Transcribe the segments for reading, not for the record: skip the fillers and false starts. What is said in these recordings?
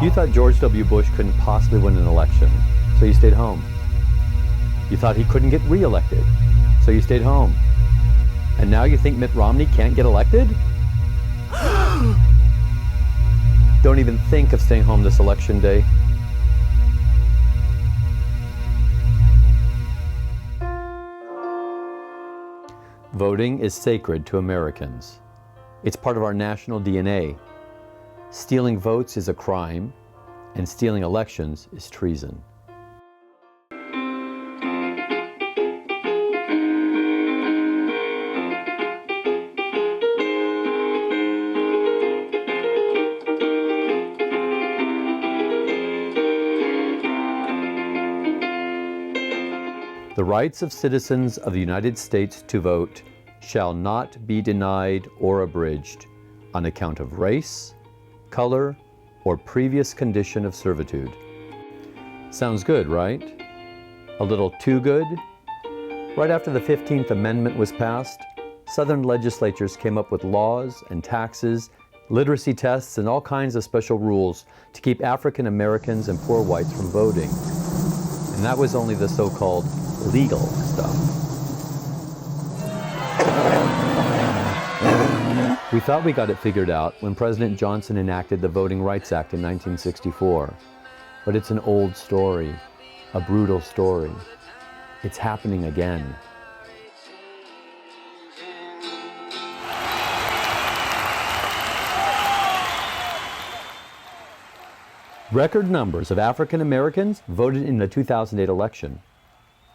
You thought George W. Bush couldn't possibly win an election, so you stayed home. You thought he couldn't get re-elected, so you stayed home. And now you think Mitt Romney can't get elected? Don't even think of staying home this election day. Voting is sacred to Americans. It's part of our national DNA. Stealing votes is a crime, and stealing elections is treason. The rights of citizens of the United States to vote shall not be denied or abridged on account of race, color, or previous condition of servitude. Sounds good, right? A little too good? Right after the 15th Amendment was passed, Southern legislatures came up with laws and taxes, literacy tests, and all kinds of special rules to keep African Americans and poor whites from voting. And that was only the so-called legal stuff. We thought we got it figured out when President Johnson enacted the Voting Rights Act in 1964. But it's an old story, a brutal story. It's happening again. Record numbers of African Americans voted in the 2008 election.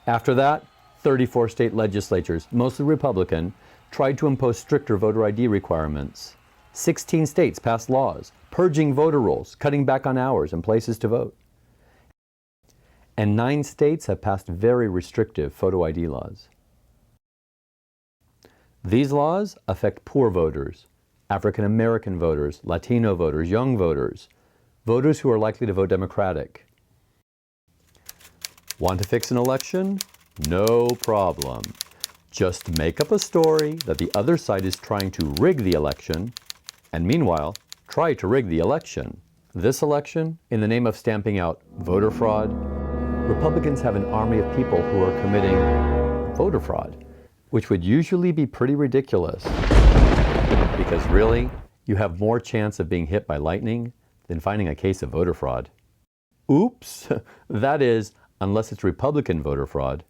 After that, 34 state legislatures, mostly Republican, tried to impose stricter voter ID requirements. 16 states passed laws, purging voter rolls, cutting back on hours and places to vote. And 9 states have passed very restrictive photo ID laws. These laws affect poor voters, African American voters, Latino voters, young voters, voters who are likely to vote Democratic. Want to fix an election? No problem. Just make up a story that the other side is trying to rig the election, and meanwhile, try to rig the election. This election, in the name of stamping out voter fraud, Republicans have an army of people who are committing voter fraud, which would usually be pretty ridiculous. Because really, you have more chance of being hit by lightning than finding a case of voter fraud. Oops, that is, unless it's Republican voter fraud.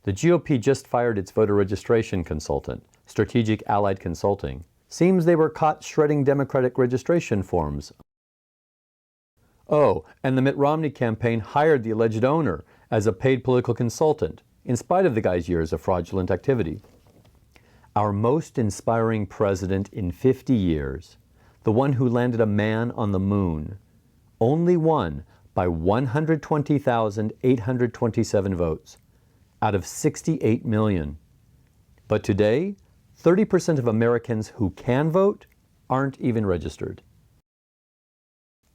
The GOP just fired its voter registration consultant, Strategic Allied Consulting. Seems they were caught shredding Democratic registration forms. Oh, and the Mitt Romney campaign hired the alleged owner as a paid political consultant, in spite of the guy's years of fraudulent activity. Our most inspiring president in 50 years, the one who landed a man on the moon, only won by 120,827 votes out of 68 million. But today, 30% of Americans who can vote aren't even registered.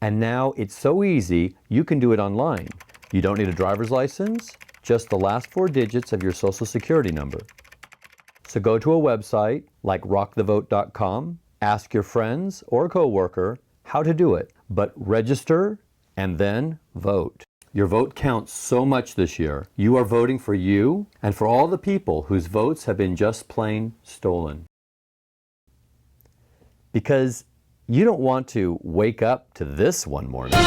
And now it's so easy, you can do it online. You don't need a driver's license, just the last 4 digits of your social security number. So go to a website like rockthevote.com, ask your friends or a coworker how to do it, but register and then vote. Your vote counts so much this year. You are voting for you and for all the people whose votes have been just plain stolen. Because you don't want to wake up to this one morning